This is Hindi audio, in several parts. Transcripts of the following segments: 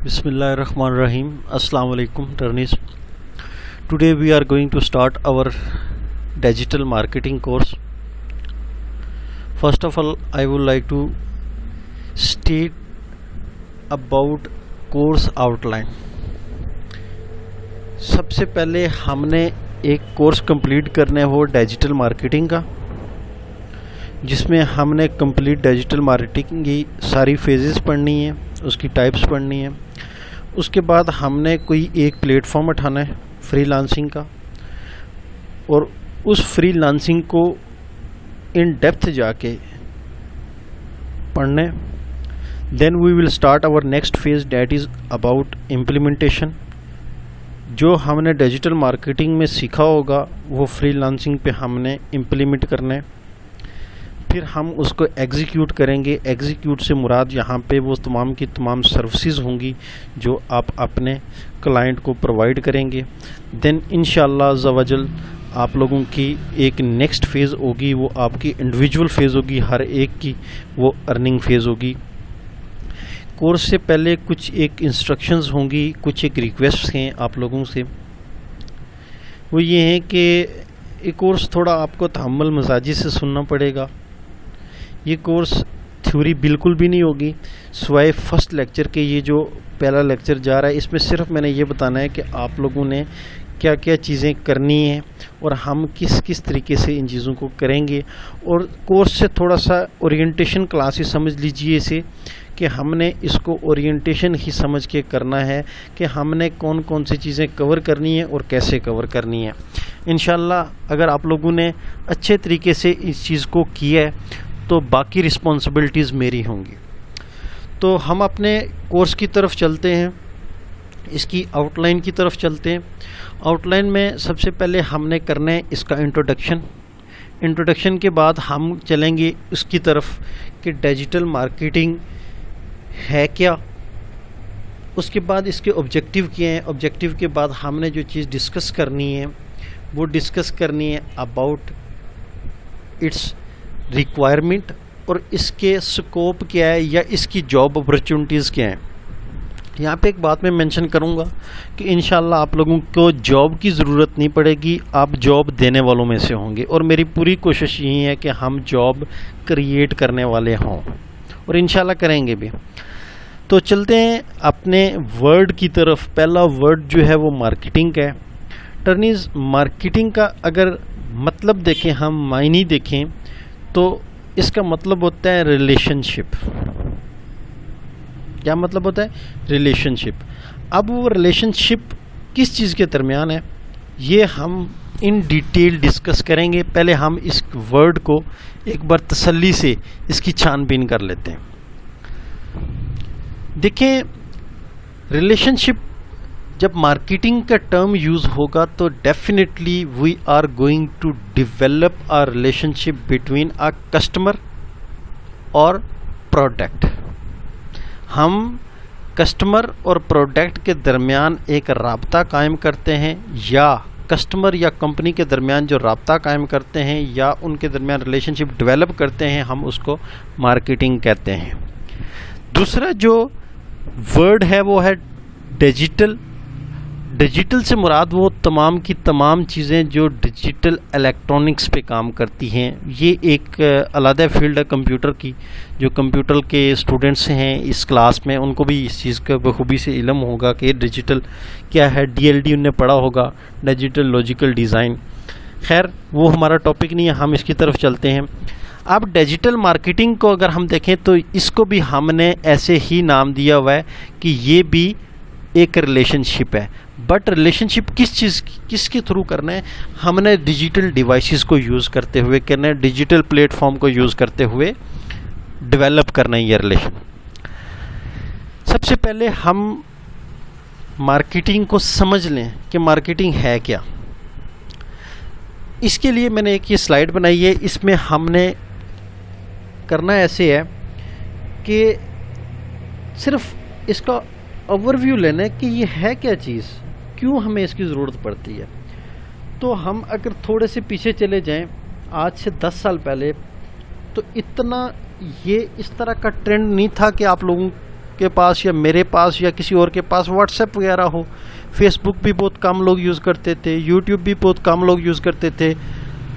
Bismillahirrahmanirrahim. Assalamu alaikum, Turnies. Today we are going to start our digital marketing course. First of all, I would like to state about course outline. सबसे पहले हमने एक कोर्स कंप्लीट करना है वो डिजिटल मार्केटिंग का, जिसमें हमने कंप्लीट डिजिटल मार्केटिंग की सारी फेजेस पढ़नी है, उसकी टाइप्स पढ़नी है। उसके बाद हमने कोई एक प्लेटफॉर्म उठाना है फ्रीलांसिंग का, और उस फ्रीलांसिंग को इन डेप्थ जाके पढ़ने। Then we will start our next phase, that is about implementation. जो हमने डिजिटल मार्केटिंग में सीखा होगा वो फ्रीलांसिंग पे हमने इम्प्लीमेंट करना है। फिर हम उसको एग्जीक्यूट करेंगे। एग्जीक्यूट से मुराद यहाँ पे वो तमाम की तमाम सर्विसेज होंगी जो आप अपने क्लाइंट को प्रोवाइड करेंगे। देन इंशाअल्लाह अज़्ज़वजल आप लोगों की एक नेक्स्ट फेज़ होगी, वो आपकी इंडिविजुअल फेज़ होगी, हर एक की वो अर्निंग फेज़ होगी। कोर्स से पहले कुछ एक इंस्ट्रक्शंस होंगी, कुछ एक रिक्वेस्ट हैं आप लोगों से। वो ये हैं कि ये कोर्स थोड़ा आपको तहम्मुल मजाजी से सुनना पड़ेगा। ये कोर्स थ्योरी बिल्कुल भी नहीं होगी, सिवाय फर्स्ट लेक्चर के। ये जो पहला लेक्चर जा रहा है इसमें सिर्फ मैंने ये बताना है कि आप लोगों ने क्या क्या चीज़ें करनी हैं और हम किस किस तरीके से इन चीज़ों को करेंगे। और कोर्स से थोड़ा सा ओरिएंटेशन क्लास ही समझ लीजिए इसे, कि हमने इसको ओरिएंटेशन ही समझ के करना है कि हमने कौन कौन सी चीज़ें कवर करनी है और कैसे कवर करनी है। इंशाल्लाह अगर आप लोगों ने अच्छे तरीके से इस चीज़ को किया है तो बाकी रिस्पॉन्सिबिलिटीज़ मेरी होंगी। तो हम अपने कोर्स की तरफ चलते हैं, इसकी आउटलाइन की तरफ चलते हैं। आउटलाइन में सबसे पहले हमने करना है इसका इंट्रोडक्शन। इंट्रोडक्शन के बाद हम चलेंगे उसकी तरफ कि डिजिटल मार्केटिंग है क्या, उसके बाद इसके ऑब्जेक्टिव क्या हैं। ऑब्जेक्टिव के बाद हमने जो चीज़ डिस्कस करनी है वो डिस्कस करनी है अबाउट इट्स रिक्वायरमेंट, और इसके स्कोप क्या है या इसकी जॉब अपॉर्चुनिटीज़ क्या हैं। यहाँ पे एक बात मैं मेंशन करूँगा कि इंशाल्लाह आप लोगों को जॉब की ज़रूरत नहीं पड़ेगी, आप जॉब देने वालों में से होंगे। और मेरी पूरी कोशिश यही है कि हम जॉब क्रिएट करने वाले हों, और इंशाल्लाह करेंगे भी। तो चलते हैं अपने वर्ड की तरफ। पहला वर्ड जो है वो मार्केटिंग का है। टर्नीज, मार्केटिंग का अगर मतलब देखें, हम मायने देखें तो इसका मतलब होता है रिलेशनशिप। क्या मतलब होता है? रिलेशनशिप। अब वो रिलेशनशिप किस चीज़ के दरमियान है ये हम इन डिटेल डिस्कस करेंगे। पहले हम इस वर्ड को एक बार तसल्ली से इसकी छानबीन कर लेते हैं। देखें, रिलेशनशिप जब मार्केटिंग का टर्म यूज़ होगा तो definitely we are going to develop a relationship between a customer और प्रोडक्ट। हम कस्टमर और प्रोडक्ट के दरमियान एक राब्ता कायम करते हैं, या कस्टमर या कंपनी के दरमियान जो राब्ता कायम करते हैं या उनके दरमियान रिलेशनशिप डेवलप करते हैं, हम उसको मार्केटिंग कहते हैं। दूसरा जो वर्ड है वो है डिजिटल। डिजिटल से मुराद वो तमाम की तमाम चीज़ें जो डिजिटल इलेक्ट्रॉनिक्स पे काम करती हैं। ये एक अलग फील्ड है कंप्यूटर की। जो कंप्यूटर के स्टूडेंट्स हैं इस क्लास में उनको भी इस चीज़ का बखूबी से इल्म होगा कि डिजिटल क्या है। DLD उन्हें पढ़ा होगा, डिजिटल लॉजिकल डिज़ाइन। खैर वो हमारा टॉपिक नहीं है, हम इसकी तरफ चलते हैं। अब डिजिटल मार्केटिंग को अगर हम देखें तो इसको भी हमने ऐसे ही नाम दिया हुआ है कि ये भी एक रिलेशनशिप है। बट रिलेशनशिप किसके थ्रू करना है? हमने डिजिटल डिवाइसेस को यूज़ करते हुए करना है, डिजिटल प्लेटफॉर्म को यूज़ करते हुए डेवलप करना है ये रिलेशन। सबसे पहले हम मार्केटिंग को समझ लें कि मार्केटिंग है क्या। इसके लिए मैंने एक ये स्लाइड बनाई है। इसमें हमने करना ऐसे है कि सिर्फ इसका ओवरव्यू लेना है कि ये है क्या चीज़, क्यों हमें इसकी ज़रूरत पड़ती है। तो हम अगर थोड़े से पीछे चले जाएं, आज से 10 साल पहले, तो इतना ये इस तरह का ट्रेंड नहीं था कि आप लोगों के पास या मेरे पास या किसी और के पास व्हाट्सएप वगैरह हो। फेसबुक भी बहुत कम लोग यूज़ करते थे, यूट्यूब भी बहुत कम लोग यूज़ करते थे,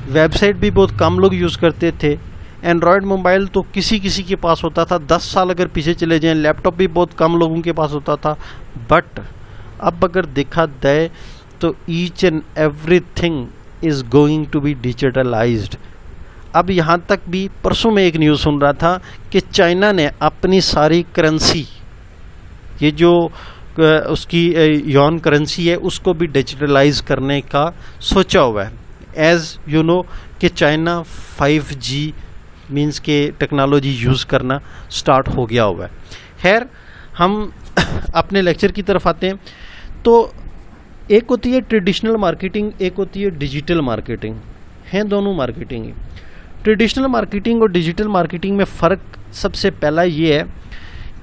वेबसाइट भी बहुत कम लोग यूज़ करते थे। एंड्रॉयड मोबाइल तो किसी किसी के पास होता था, 10 साल अगर पीछे चले जाएं, लैपटॉप भी बहुत कम लोगों के पास होता था। बट अब अगर देखा जाए तो each and everything is going to be digitalized. अब यहाँ तक भी परसों में एक न्यूज़ सुन रहा था कि चाइना ने अपनी सारी करेंसी, ये जो उसकी यॉन करेंसी है, उसको भी डिजिटलाइज करने का सोचा हुआ है। एज़ यू नो कि चाइना 5G मीन्स के टेक्नोलॉजी यूज़ करना स्टार्ट हो गया हुआ है। खैर, हम अपने लेक्चर की तरफ आते हैं। तो एक होती है ट्रेडिशनल मार्केटिंग, एक होती है डिजिटल मार्केटिंग, हैं दोनों मार्केटिंग ही। ट्रेडिशनल मार्केटिंग और डिजिटल मार्केटिंग में फ़र्क सबसे पहला ये है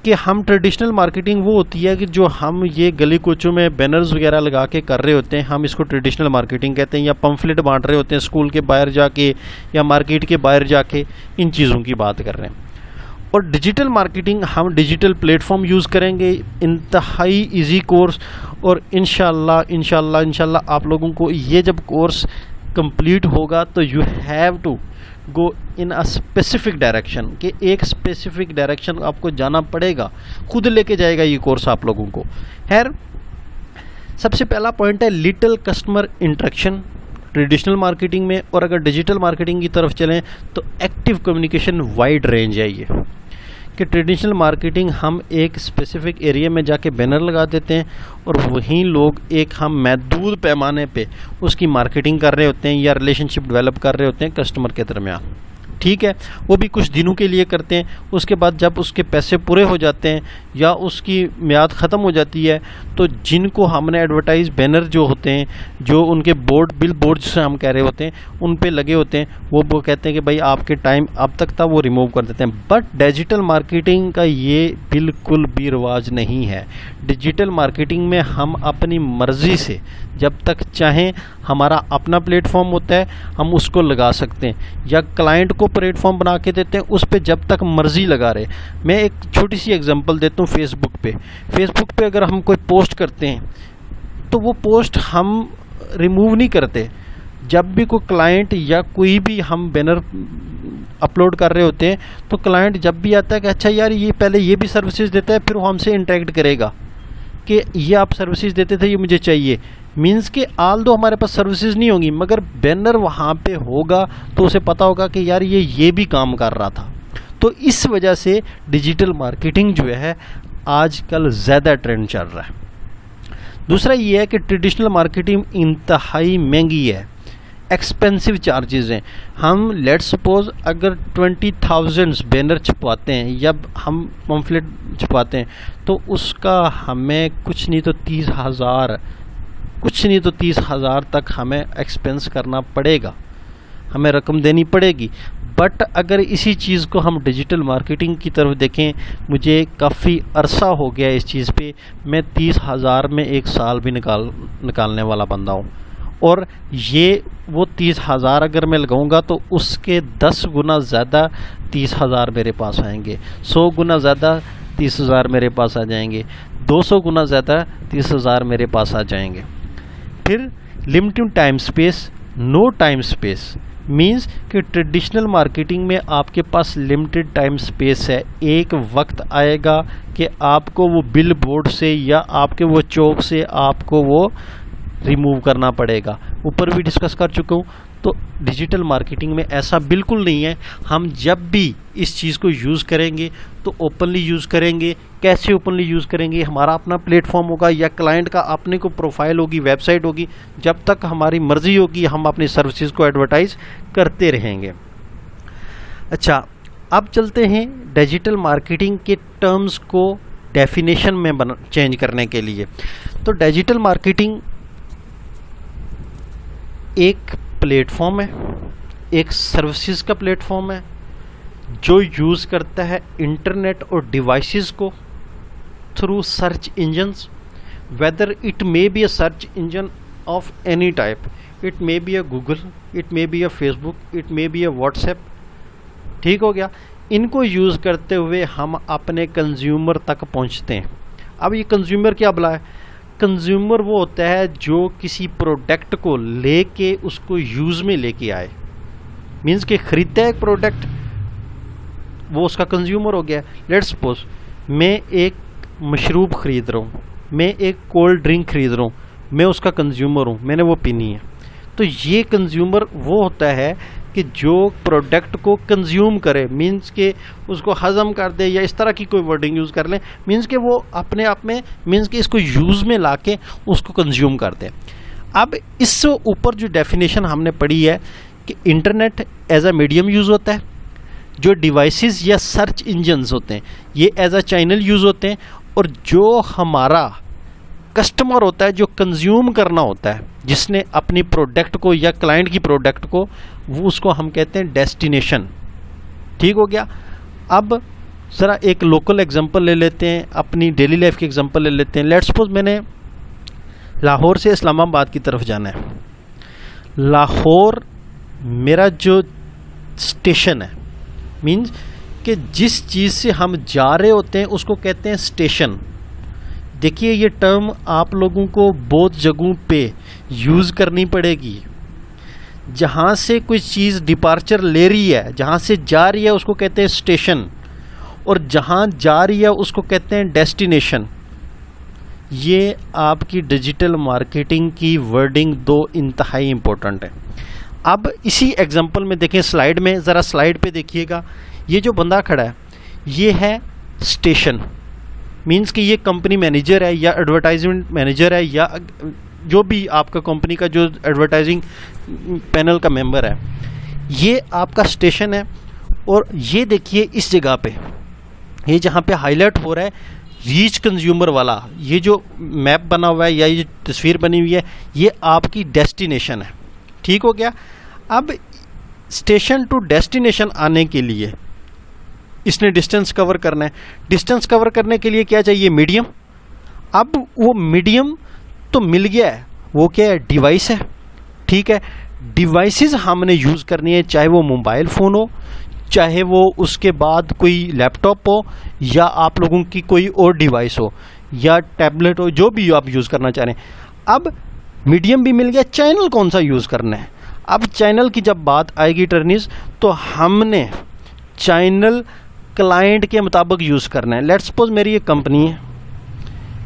कि हम ट्रेडिशनल मार्केटिंग वो होती है कि जो हम ये गली कूचों में बैनर्स वगैरह लगा के कर रहे होते हैं, हम इसको ट्रेडिशनल मार्केटिंग कहते हैं, या पम्फलेट बांट रहे होते हैं स्कूल के बाहर जाके या मार्केट के बाहर जाके, इन चीज़ों की बात कर रहे हैं। और डिजिटल मार्केटिंग हम डिजिटल प्लेटफॉर्म यूज़ करेंगे, इंतहाई इजी कोर्स, और इंशाल्लाह आप लोगों को ये जब कोर्स कंप्लीट होगा तो you have to go in a specific direction, कि एक स्पेसिफिक डायरेक्शन आपको जाना पड़ेगा, खुद लेके जाएगा ये कोर्स आप लोगों को। खैर, सबसे पहला पॉइंट है little customer interaction traditional marketing में। और अगर डिजिटल मार्केटिंग की तरफ चलें तो एक्टिव कम्युनिकेशन वाइड रेंज है ये, कि ट्रेडिशनल मार्केटिंग हम एक स्पेसिफिक एरिया में जाके बैनर लगा देते हैं और वहीं लोग एक हम महदूद पैमाने पे उसकी मार्केटिंग कर रहे होते हैं या रिलेशनशिप डेवलप कर रहे होते हैं कस्टमर के दरमियान। ठीक है, वो भी कुछ दिनों के लिए करते हैं, उसके बाद जब उसके पैसे पूरे हो जाते हैं या उसकी मियाद ख़त्म हो जाती है तो जिनको हमने एडवर्टाइज बैनर जो होते हैं, जो उनके बोर्ड बिल बोर्ड से हम कह रहे होते हैं, उन पे लगे होते हैं, वो कहते हैं कि भाई आपके टाइम अब तक था, वो रिमूव कर देते हैं। बट डिजिटल मार्केटिंग का ये बिल्कुल भी रिवाज नहीं है। डिजिटल मार्केटिंग में हम अपनी मर्ज़ी से जब तक चाहें, हमारा अपना प्लेटफॉर्म होता है, हम उसको लगा सकते हैं, या क्लाइंट को प्लेटफॉर्म बना के देते हैं, उस पर जब तक मर्ज़ी लगा रहे। मैं एक छोटी सी एग्जांपल देता हूँ। फेसबुक पे अगर हम कोई पोस्ट करते हैं तो वो पोस्ट हम रिमूव नहीं करते। जब भी कोई क्लाइंट या कोई भी हम बैनर अपलोड कर रहे होते हैं तो क्लाइंट जब भी आता है कि अच्छा यार ये पहले ये भी सर्विसेज देता है, फिर वो हमसे इंटरेक्ट करेगा कि ये आप सर्विसेज देते थे, ये मुझे चाहिए। मीन्स कि आल दो हमारे पास सर्विसेज नहीं होंगी, मगर बैनर वहाँ पे होगा तो उसे पता होगा कि यार ये भी काम कर रहा था। तो इस वजह से डिजिटल मार्केटिंग जो है आजकल ज़्यादा ट्रेंड चल रहा है। दूसरा ये है कि ट्रेडिशनल मार्केटिंग इंतहाई महंगी है, एक्सपेंसिव चार्जेस हैं। हम लेट्स सपोज अगर 20,000 बैनर छपवाते हैं या हम पम्फलेट छपवाते हैं तो उसका हमें कुछ नहीं तो 30,000 तक हमें एक्सपेंस करना पड़ेगा, हमें रकम देनी पड़ेगी। बट अगर इसी चीज़ को हम डिजिटल मार्केटिंग की तरफ देखें, मुझे काफ़ी अरसा हो गया इस चीज़ पे, मैं 30,000 में एक साल भी निकालने वाला बंदा हूँ। और ये वो 30,000 अगर मैं लगाऊंगा तो उसके 10 गुना ज़्यादा 30,000 मेरे पास आएंगे, 100 गुना ज़्यादा 30,000 मेरे पास आ जाएंगे, 200 गुना ज़्यादा 30,000 मेरे पास आ जाएंगे। फिर limited time space, no time space means कि ट्रेडिशनल मार्केटिंग में आपके पास लिमिटेड टाइम स्पेस है। एक वक्त आएगा कि आपको वो बिल बोर्ड से या आपके वो चौक से आपको वो रिमूव करना पड़ेगा। ऊपर भी डिस्कस कर चुका हूँ। तो डिजिटल मार्केटिंग में ऐसा बिल्कुल नहीं है। हम जब भी इस चीज़ को यूज़ करेंगे तो ओपनली यूज़ करेंगे। कैसे ओपनली यूज़ करेंगे? हमारा अपना प्लेटफॉर्म होगा या क्लाइंट का अपने को प्रोफाइल होगी, वेबसाइट होगी। जब तक हमारी मर्ज़ी होगी हम अपनी सर्विसेज को एडवर्टाइज करते रहेंगे। अच्छा, अब चलते हैं डिजिटल मार्केटिंग के टर्म्स को डेफिनेशन में चेंज करने के लिए। तो डिजिटल मार्केटिंग एक प्लेटफॉर्म है, एक सर्विसेज का प्लेटफॉर्म है जो यूज़ करता है इंटरनेट और डिवाइसेस को through search engines, whether it may be a search engine of any type, it may be a Google, it may be a Facebook, it may be a WhatsApp. ठीक हो गया। इनको यूज़ करते हुए हम अपने कंज्यूमर तक पहुंचते हैं। अब ये कंज्यूमर क्या बुला है? कंज्यूमर वो होता है जो किसी प्रोडक्ट को लेके उसको यूज़ में लेके आए, मीन्स कि खरीदता है एक प्रोडक्ट, वो उसका कंज्यूमर हो गया। लेट्स सपोज मैं एक मशरूब ख़रीद रहा हूँ, मैं एक कोल्ड ड्रिंक ख़रीद रहा हूँ, मैं उसका कंज्यूमर हूँ, मैंने वो पीनी है। तो ये कंज्यूमर वो होता है कि जो प्रोडक्ट को कंज्यूम करे, मीन्स के उसको हज़म कर दे, या इस तरह की कोई वर्डिंग यूज़ कर लें, मीन्स के वो अपने आप में मीन्स कि इसको यूज़ में लाके उसको कंज्यूम कर दे। अब इससे ऊपर जो डेफिनेशन हमने पढ़ी है कि internet as a medium use होता है, जो डिवाइसेस या सर्च इंजन्स होते हैं ये एज अ चैनल यूज़ होते हैं, और जो हमारा कस्टमर होता है जो कंज्यूम करना होता है, जिसने अपनी प्रोडक्ट को या क्लाइंट की प्रोडक्ट को, वो उसको हम कहते हैं डेस्टिनेशन। ठीक हो गया। अब ज़रा एक लोकल एग्जांपल ले लेते हैं, अपनी डेली लाइफ की एग्जांपल ले लेते हैं। लेट्स सपोज मैंने लाहौर से इस्लामाबाद की तरफ जाना है। लाहौर मेरा जो स्टेशन है, मीन्स कि जिस चीज़ से हम जा रहे होते हैं उसको कहते हैं स्टेशन। देखिए ये टर्म आप लोगों को बहुत जगहों पे यूज़ करनी पड़ेगी। जहाँ से कोई चीज़ डिपार्चर ले रही है, जहाँ से जा रही है उसको कहते हैं स्टेशन, और जहाँ जा रही है उसको कहते हैं डेस्टिनेशन। ये आपकी डिजिटल मार्केटिंग की वर्डिंग दो इंतहाई इम्पोर्टेंट है। अब इसी एग्जांपल में देखें, स्लाइड में, ज़रा स्लाइड पे देखिएगा, ये जो बंदा खड़ा है ये है स्टेशन, मीन्स कि ये कंपनी मैनेजर है या एडवर्टाइजमेंट मैनेजर है या जो भी आपका कंपनी का जो एडवर्टाइजिंग पैनल का मेंबर है, ये आपका स्टेशन है। और ये देखिए इस जगह पे, ये जहाँ पे हाईलाइट हो रहा है रीच कंज्यूमर वाला, ये जो मैप बना हुआ है या ये तस्वीर बनी हुई है, ये आपकी डेस्टिनेशन है। ठीक हो गया। अब स्टेशन टू डेस्टिनेशन आने के लिए इसने डिस्टेंस कवर करना है। डिस्टेंस कवर करने के लिए क्या चाहिए? मीडियम। अब वो मीडियम तो मिल गया है, वो क्या है? डिवाइस है। ठीक है, डिवाइसेस हमने यूज़ करनी है, चाहे वो मोबाइल फ़ोन हो, चाहे वो उसके बाद कोई लैपटॉप हो, या आप लोगों की कोई और डिवाइस हो, या टैबलेट हो, जो भी आप यूज़ करना चाह रहे हैं। अब मीडियम भी मिल गया, चैनल कौन सा यूज़ करना है? अब चैनल की जब बात आएगी टर्निस, तो हमने चैनल क्लाइंट के मुताबिक यूज़ करना है। लेट्स सपोज मेरी एक कंपनी है,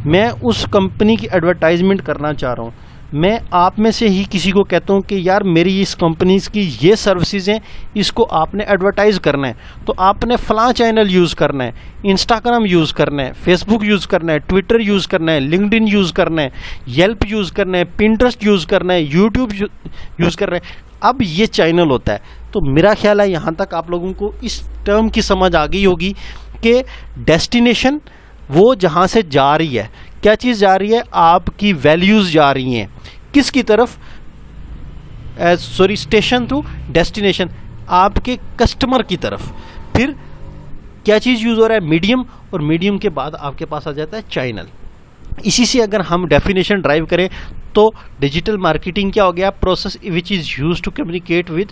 मैं उस कंपनी की एडवर्टाइजमेंट करना चाह रहा हूँ। मैं आप में से ही किसी को कहता हूँ कि यार मेरी इस कंपनी की ये सर्विसेज हैं, इसको आपने एडवर्टाइज़ करना है, तो आपने फ़लाँ चैनल यूज़ करना है, इंस्टाग्राम यूज़ करना है, फेसबुक यूज़ करना है, ट्विटर यूज़ करना है, लिंक्डइन यूज़ करना है, येल्प यूज़ करना है, पिंटरेस्ट यूज़ करना है, यूट्यूब यूज़ करना है। अब ये चैनल होता है। तो मेरा ख्याल है यहाँ तक आप लोगों को इस टर्म की समझ आ गई होगी कि डेस्टिनेशन वो जहाँ से जा रही है, क्या चीज़ जा रही है? आपकी वैल्यूज़ जा रही हैं किसकी तरफ? स्टेशन टू डेस्टिनेशन, आपके कस्टमर की तरफ। फिर क्या चीज़ यूज़ हो रहा है? मीडियम, और मीडियम के बाद आपके पास आ जाता है चैनल। इसी से अगर हम डेफिनेशन ड्राइव करें तो डिजिटल मार्केटिंग क्या हो गया? Process which is use to communicate with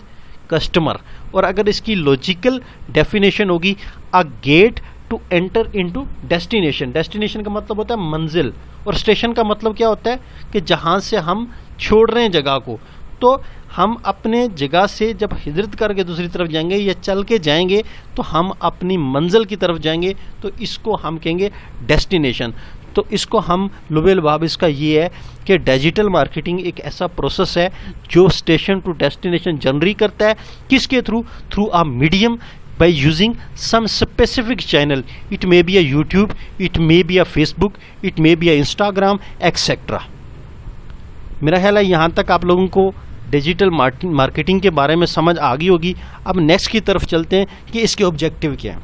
customer. और अगर इसकी लॉजिकल डेफिनेशन होगी, a gate to enter into destination. Destination का मतलब होता है मंजिल, और स्टेशन का मतलब क्या होता है? कि जहाँ से हम छोड़ रहे हैं जगह को। तो हम अपने जगह से जब हिजरत करके दूसरी तरफ जाएंगे या चल के जाएंगे तो हम अपनी मंजिल की तरफ जाएंगे, तो इसको हम कहेंगे डेस्टिनेशन। तो इसको हम लुबेल बाब इसका ये है कि डिजिटल मार्केटिंग एक ऐसा प्रोसेस है जो स्टेशन टू डेस्टिनेशन जनरेट करता है। किसके through? Through a medium, by using some specific channel. It may be a YouTube, it may be a Facebook, it may be a Instagram, etc. मेरा ख्याल है यहाँ तक आप लोगों को डिजिटल मार्केटिंग के बारे में समझ आ गई होगी। अब नेक्स्ट की तरफ चलते हैं कि इसके ऑब्जेक्टिव क्या हैं।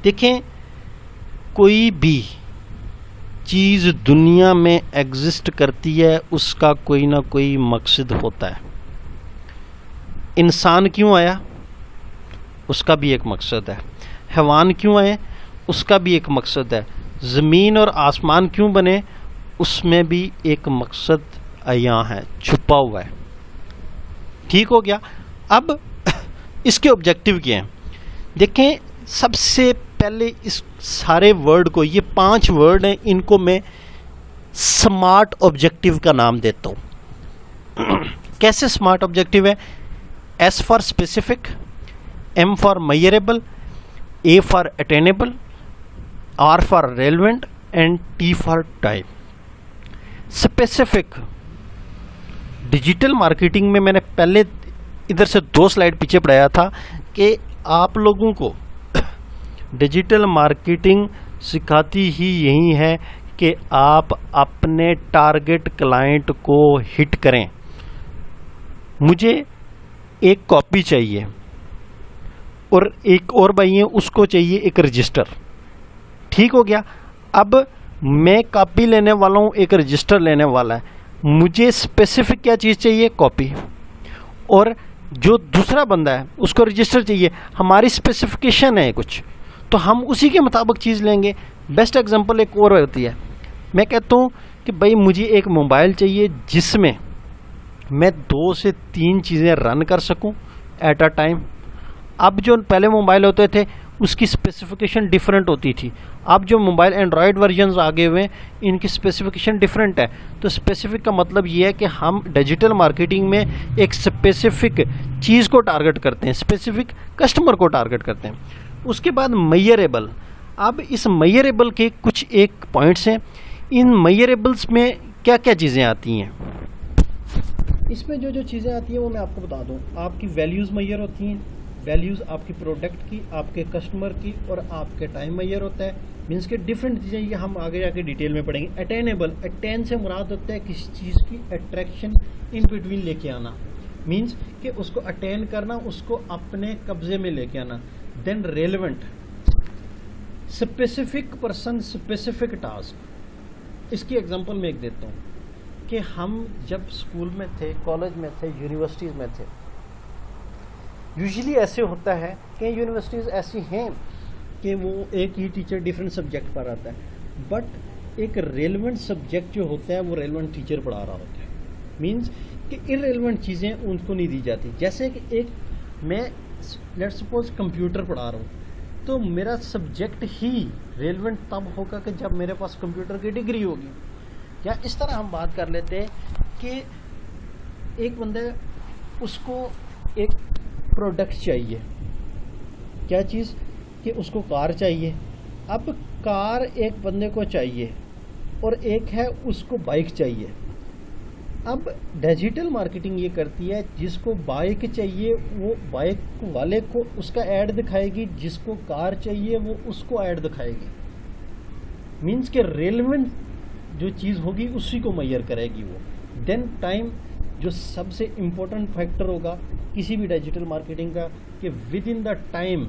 देखें, कोई भी चीज़ दुनिया में एग्जिस्ट करती है उसका कोई ना कोई मकसद होता है। इंसान क्यों आया? उसका भी एक मकसद है। हैवान क्यों आए? उसका भी एक मकसद है। ज़मीन और आसमान क्यों बने? उसमें भी एक मकसद अयां है, छुपा हुआ है। ठीक हो गया। अब इसके ऑब्जेक्टिव क्या हैं? देखें, सबसे पहले इस सारे वर्ड को, ये 5 वर्ड हैं, इनको मैं स्मार्ट ऑब्जेक्टिव का नाम देता हूँ। कैसे स्मार्ट ऑब्जेक्टिव है? S for specific, M for measurable, A for attainable, R for relevant and T for time. Specific digital marketing में मैंने पहले इधर से 2 स्लाइड पीछे पढ़ाया था कि आप लोगों को डिजिटल मार्केटिंग सिखाती ही यही है कि आप अपने टारगेट क्लाइंट को हिट करें। मुझे एक कॉपी चाहिए और एक और भाई है उसको चाहिए एक रजिस्टर, ठीक हो गया। अब मैं कॉपी लेने वाला हूँ, एक रजिस्टर लेने वाला है, मुझे स्पेसिफिक क्या चीज़ चाहिए? कॉपी। और जो दूसरा बंदा है उसको रजिस्टर चाहिए, हमारी स्पेसिफिकेशन है कुछ, तो हम उसी के मुताबिक चीज़ लेंगे। बेस्ट एग्जांपल एक और होती है, मैं कहता हूँ कि भाई मुझे एक मोबाइल चाहिए जिसमें मैं 2 से 3 चीज़ें रन कर सकूं एट अ टाइम। अब जो पहले मोबाइल होते थे उसकी स्पेसिफिकेशन डिफरेंट होती थी, अब जो मोबाइल एंड्रॉयड वर्जन्स आगे हुए इनकी स्पेसिफिकेशन डिफरेंट है। तो स्पेसिफिक का मतलब ये है कि हम डिजिटल मार्केटिंग में एक स्पेसिफिक चीज़ को टारगेट करते हैं, स्पेसिफिक कस्टमर को टारगेट करते हैं। उसके बाद मेजरेबल। अब इस मेजरेबल के कुछ एक पॉइंट्स हैं, इन मेजरेबल्स में क्या क्या चीज़ें आती हैं। इसमें जो जो चीज़ें आती हैं वो मैं आपको बता दूं। आपकी वैल्यूज़ मेजर होती हैं, वैल्यूज़ आपकी प्रोडक्ट की, आपके कस्टमर की और आपके टाइम मेजर होता है। मीन्स के डिफरेंट चीज़ें, ये हम आगे जाके डिटेल में पढ़ेंगे। अटेनेबल, अटेन से मुराद होता है किसी चीज़ की अट्रैक्शन इन बिटवीन लेके आना, मीन्स कि उसको अटेन करना, उसको अपने कब्जे में लेके आना। Then relevant, specific person, specific task. इसकी एग्जांपल मैं एक देता हूँ कि हम जब स्कूल में थे, कॉलेज में थे, यूनिवर्सिटीज़ में थे, यूजुअली ऐसे होता है कि यूनिवर्सिटीज़ ऐसी हैं कि वो एक ही टीचर डिफरेंट सब्जेक्ट पढ़ाता है, बट एक रेलेवेंट सब्जेक्ट जो होता है वो रेलेवेंट टीचर पढ़ा रहा होता है। मीन्स कि इररेलेवेंट चीज़ें उनको नहीं दी जाती। जैसे कि एक मैं लेट्स सपोज कंप्यूटर पढ़ा रहा हूँ, तो मेरा सब्जेक्ट ही रेलेवेंट तब होगा कि जब मेरे पास कंप्यूटर की डिग्री होगी। या इस तरह हम बात कर लेते हैं कि एक बंदे उसको एक प्रोडक्ट चाहिए, क्या चीज़, कि उसको कार चाहिए। अब कार एक बंदे को चाहिए और एक है उसको बाइक चाहिए। अब डिजिटल मार्केटिंग ये करती है, जिसको बाइक चाहिए वो बाइक वाले को उसका ऐड दिखाएगी, जिसको कार चाहिए वो उसको ऐड दिखाएगी। मीन्स के रेलेवेंट जो चीज़ होगी उसी को मेजर करेगी वो। देन टाइम, जो सबसे इम्पोर्टेंट फैक्टर होगा किसी भी डिजिटल मार्केटिंग का, कि विद इन द टाइम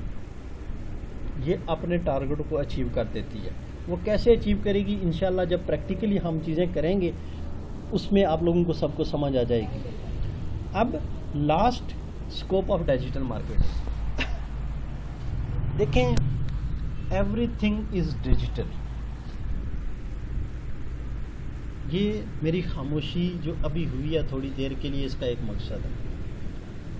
ये अपने टारगेट को अचीव कर देती है। वो कैसे अचीव करेगी, इंशाल्लाह जब प्रैक्टिकली हम चीज़ें करेंगे उसमें आप लोगों को सबको समझ आ जाएगी। अब last, scope of digital marketing. देखें, एवरीथिंग इज डिजिटल। ये मेरी खामोशी जो अभी हुई है थोड़ी देर के लिए, इसका एक मकसद है।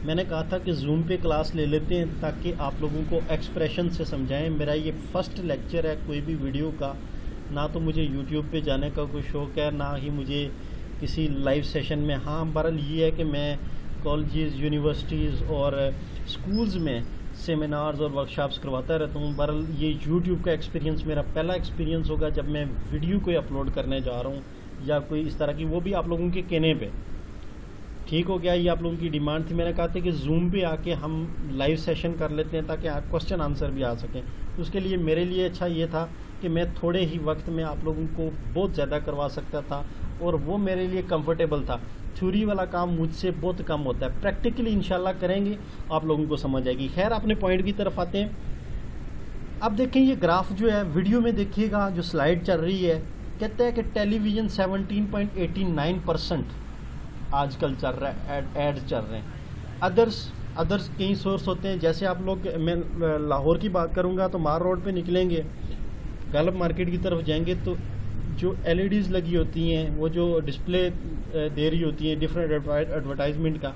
मैंने कहा था कि जूम पे क्लास ले लेते हैं ताकि आप लोगों को एक्सप्रेशन से समझाएं। मेरा ये फर्स्ट लेक्चर है कोई भी वीडियो का, ना तो मुझे यूट्यूब पे जाने का कोई शौक़ है, ना ही मुझे किसी लाइव सेशन में। हाँ, बहरहाल ये है कि मैं कॉलेजेस, यूनिवर्सिटीज़ और स्कूल्स में सेमिनार्स और वर्कशॉप्स करवाता रहता हूँ। बहरहाल ये यूट्यूब का एक्सपीरियंस मेरा पहला एक्सपीरियंस होगा जब मैं वीडियो कोई अपलोड करने जा रहा हूँ या कोई इस तरह की, वो भी आप लोगों के कहने पे। ठीक हो गया, ये आप लोगों की डिमांड थी। मैंने कहा था कि जूम पे आके हम लाइव सेशन कर लेते हैं ताकि आप क्वेश्चन आंसर भी आ सकें। उसके लिए मेरे लिए अच्छा ये था कि मैं थोड़े ही वक्त में आप लोगों को बहुत ज़्यादा करवा सकता था और वो मेरे लिए कंफर्टेबल था। थ्योरी वाला काम मुझसे बहुत कम होता है, प्रैक्टिकली इंशाल्लाह करेंगे आप लोगों को समझ आएगी। खैर, अपने पॉइंट की तरफ आते हैं। अब देखें, ये ग्राफ जो है वीडियो में देखिएगा, जो स्लाइड चल रही है, कहते हैं कि टेलीविज़न 17.89% आजकल चल रहा है, एड चल रहे हैं। अदर्स कई सोर्स होते हैं, जैसे आप लोग, मैं लाहौर की बात करूंगा तो मार रोड पे निकलेंगे, गल्फ मार्केट की तरफ जाएंगे तो जो LEDs लगी होती हैं, वो जो डिस्प्ले दे रही होती हैं डिफरेंट एडवर्टाइजमेंट का,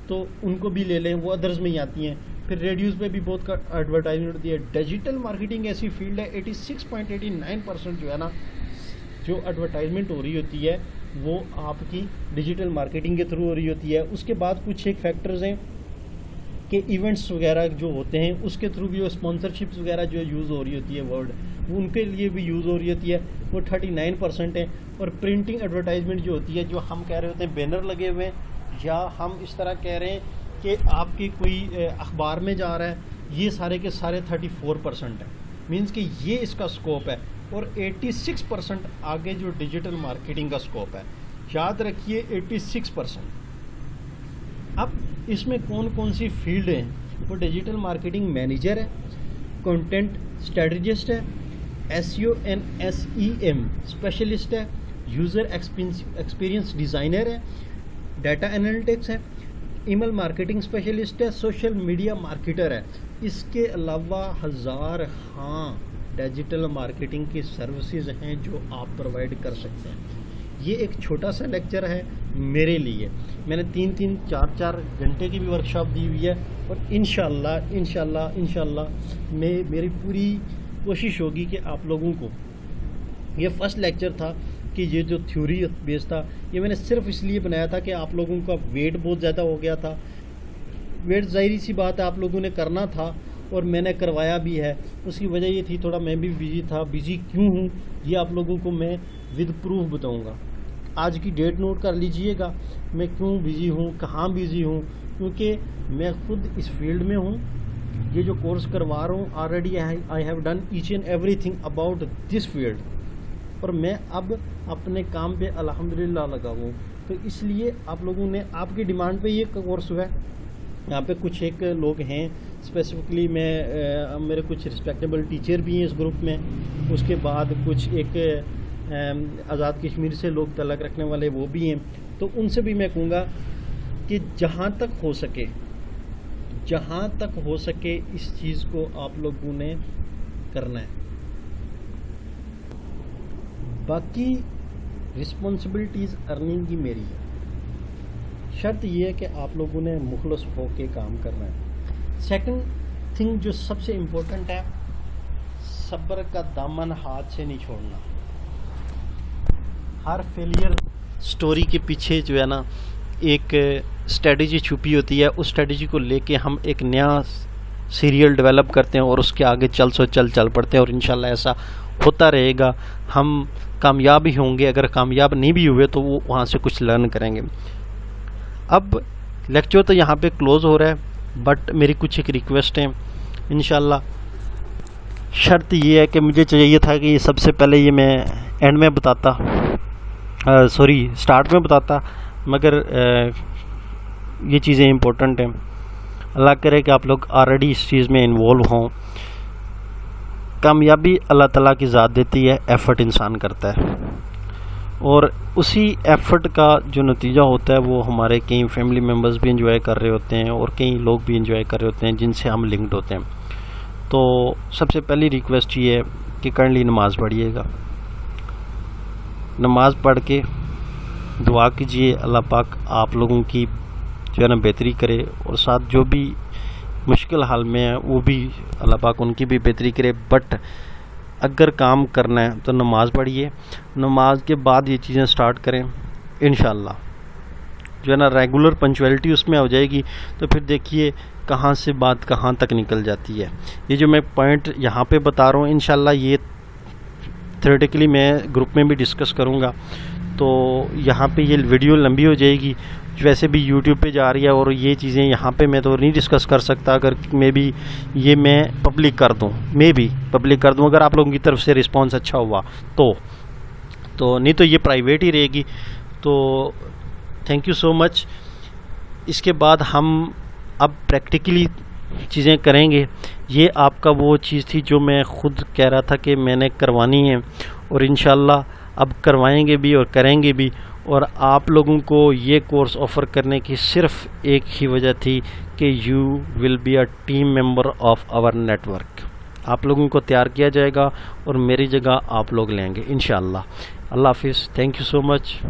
तो उनको भी ले लें, वो अदर्स में ही आती हैं। फिर रेडियोज़ पे भी बहुत का एडवर्टाइजमेंट होती है। डिजिटल मार्केटिंग ऐसी फील्ड है 86.89% जो है ना, जो एडवर्टाइजमेंट हो रही होती है वो आपकी डिजिटल मार्केटिंग के थ्रू हो रही होती है। उसके बाद कुछ एक फैक्टर्स हैं कि इवेंट्स वगैरह जो होते हैं उसके थ्रू भी, वो स्पॉन्सरशिप्स वगैरह जो यूज़ हो रही होती है वर्ड, उनके लिए भी यूज़ हो रही होती है, वो 39% है। और प्रिंटिंग एडवर्टाइजमेंट जो होती है, जो हम कह रहे होते हैं बैनर लगे हुए हैं, या हम इस तरह कह रहे हैं कि आपकी कोई अखबार में जा रहा है, ये सारे के सारे 34% है। मीन्स कि ये इसका स्कोप है। और 86% आगे जो डिजिटल मार्केटिंग का स्कोप है, याद रखिए 86%। अब इसमें कौन कौन सी फील्ड हैं? वो डिजिटल मार्केटिंग मैनेजर है, कंटेंट स्ट्रेटजिस्ट है, SEO एंड SEM स्पेशलिस्ट है, यूज़र एक्सपीरियंस डिज़ाइनर है, डाटा एनालिटिक्स है, ईमेल मार्केटिंग स्पेशलिस्ट है, सोशल मीडिया मार्केटर है। इसके अलावा हज़ार डिजिटल मार्केटिंग की सर्विसेज हैं जो आप प्रोवाइड कर सकते हैं। ये एक छोटा सा लेक्चर है मेरे लिए, मैंने 3-3, 4-4 घंटे की भी वर्कशॉप दी हुई है। और इंशाल्लाह मेरी पूरी कोशिश होगी कि आप लोगों को, ये फर्स्ट लेक्चर था कि ये जो थ्योरी बेस था, ये मैंने सिर्फ इसलिए बनाया था कि आप लोगों का वेट बहुत ज़्यादा हो गया था। वेट ज़ाहिर सी बात है आप लोगों ने करना था, और मैंने करवाया भी है। उसकी वजह ये थी, थोड़ा मैं भी बिजी था। बिजी क्यों हूँ ये आप लोगों को मैं विद प्रूफ बताऊँगा। आज की डेट नोट कर लीजिएगा, मैं क्यों बिज़ी हूँ, कहाँ बिज़ी हूँ। क्योंकि मैं खुद इस फील्ड में हूँ, ये जो कोर्स करवा रहा हूँ, already I have done each and everything about this field, और मैं अब अपने काम पे अल्हम्दुलिल्लाह लगा हूँ। तो इसलिए आप लोगों ने, आपकी डिमांड पे ये कोर्स हुआ है। यहाँ पे कुछ एक लोग हैं स्पेसिफिकली, मेरे कुछ रिस्पेक्टेबल टीचर भी हैं इस ग्रुप में। उसके बाद कुछ एक आज़ाद कश्मीर से लोग तल्लुक़ रखने वाले वो भी हैं। तो उनसे भी मैं कहूँगा कि जहाँ तक हो सके इस चीज़ को आप लोगों ने करना है। बाकी रिस्पॉन्सिबिलिटीज़ अर्निंग की मेरी है। शर्त ये है कि आप लोगों ने मुखलस होकर काम करना है। सेकंड थिंग जो सबसे इम्पोर्टेंट है, सब्र का दामन हाथ से नहीं छोड़ना। हर फेलियर स्टोरी के पीछे जो है ना एक स्ट्रेटजी छुपी होती है। उस स्ट्रेटजी को लेके हम एक नया सीरियल डेवलप करते हैं और उसके आगे चल पड़ते हैं, और इंशाल्लाह ऐसा होता रहेगा। हम कामयाब ही होंगे। अगर कामयाब नहीं भी हुए तो वो वहाँ से कुछ लर्न करेंगे। अब लेक्चर तो यहाँ पे क्लोज़ हो रहा है, बट मेरी कुछ एक रिक्वेस्ट है। इंशाल्लाह शर्त ये है कि मुझे चाहिए था कि सबसे पहले ये मैं एंड में बताता, स्टार्ट में बताता, मगर ये चीज़ें इम्पोर्टेंट हैं। अल्लाह करे कि आप लोग ऑलरेडी इस चीज़ में इन्वॉल्व हों। कामयाबी अल्लाह ताला की ज़ात देती है, एफ़र्ट इंसान करता है, और उसी एफ़र्ट का जो नतीजा होता है वो हमारे कई फैमिली मेम्बर्स भी इंजॉय कर रहे होते हैं और कई लोग भी इंजॉय कर रहे होते हैं जिनसे हम लिंक्ड होते हैं। तो सबसे पहली रिक्वेस्ट ये है कि करंटली नमाज़ पढ़िएगा। नमाज़ पढ़ के दुआ कीजिए, अल्लाह पाक आप लोगों की जो है ना बेहतरी करे, और साथ जो भी मुश्किल हाल में है वो भी अल्लाह पाक उनकी भी बेहतरी करे। बट अगर काम करना है तो नमाज़ पढ़िए, नमाज के बाद ये चीज़ें स्टार्ट करें। इंशाल्लाह जो है ना रेगुलर पंचुअलिटी उसमें हो जाएगी। तो फिर देखिए कहाँ से बात कहाँ तक निकल जाती है। ये जो मैं पॉइंट यहाँ पे बता रहा हूँ, इंशाल्लाह ये थ्योरेटिकली मैं ग्रुप में भी डिस्कस करूँगा। तो यहाँ पे ये वीडियो लंबी हो जाएगी, वैसे भी यूट्यूब पे जा रही है, और ये चीज़ें यहाँ पे मैं तो नहीं डिस्कस कर सकता। अगर मे बी ये मैं पब्लिक कर दूँ, अगर आप लोगों की तरफ से रिस्पांस अच्छा हुआ तो नहीं तो ये प्राइवेट ही रहेगी। तो थैंक यू सो मच। इसके बाद हम अब प्रैक्टिकली चीज़ें करेंगे। ये आपका वो चीज़ थी जो मैं खुद कह रहा था कि मैंने करवानी है, और इंशाल्लाह अब करवाएंगे भी और करेंगे भी। और आप लोगों को ये कोर्स ऑफ़र करने की सिर्फ एक ही वजह थी कि you will be a team member of our network. आप लोगों को तैयार किया जाएगा और मेरी जगह आप लोग लेंगे इंशाल्लाह। अल्लाह हाफिज़। Thank you so much.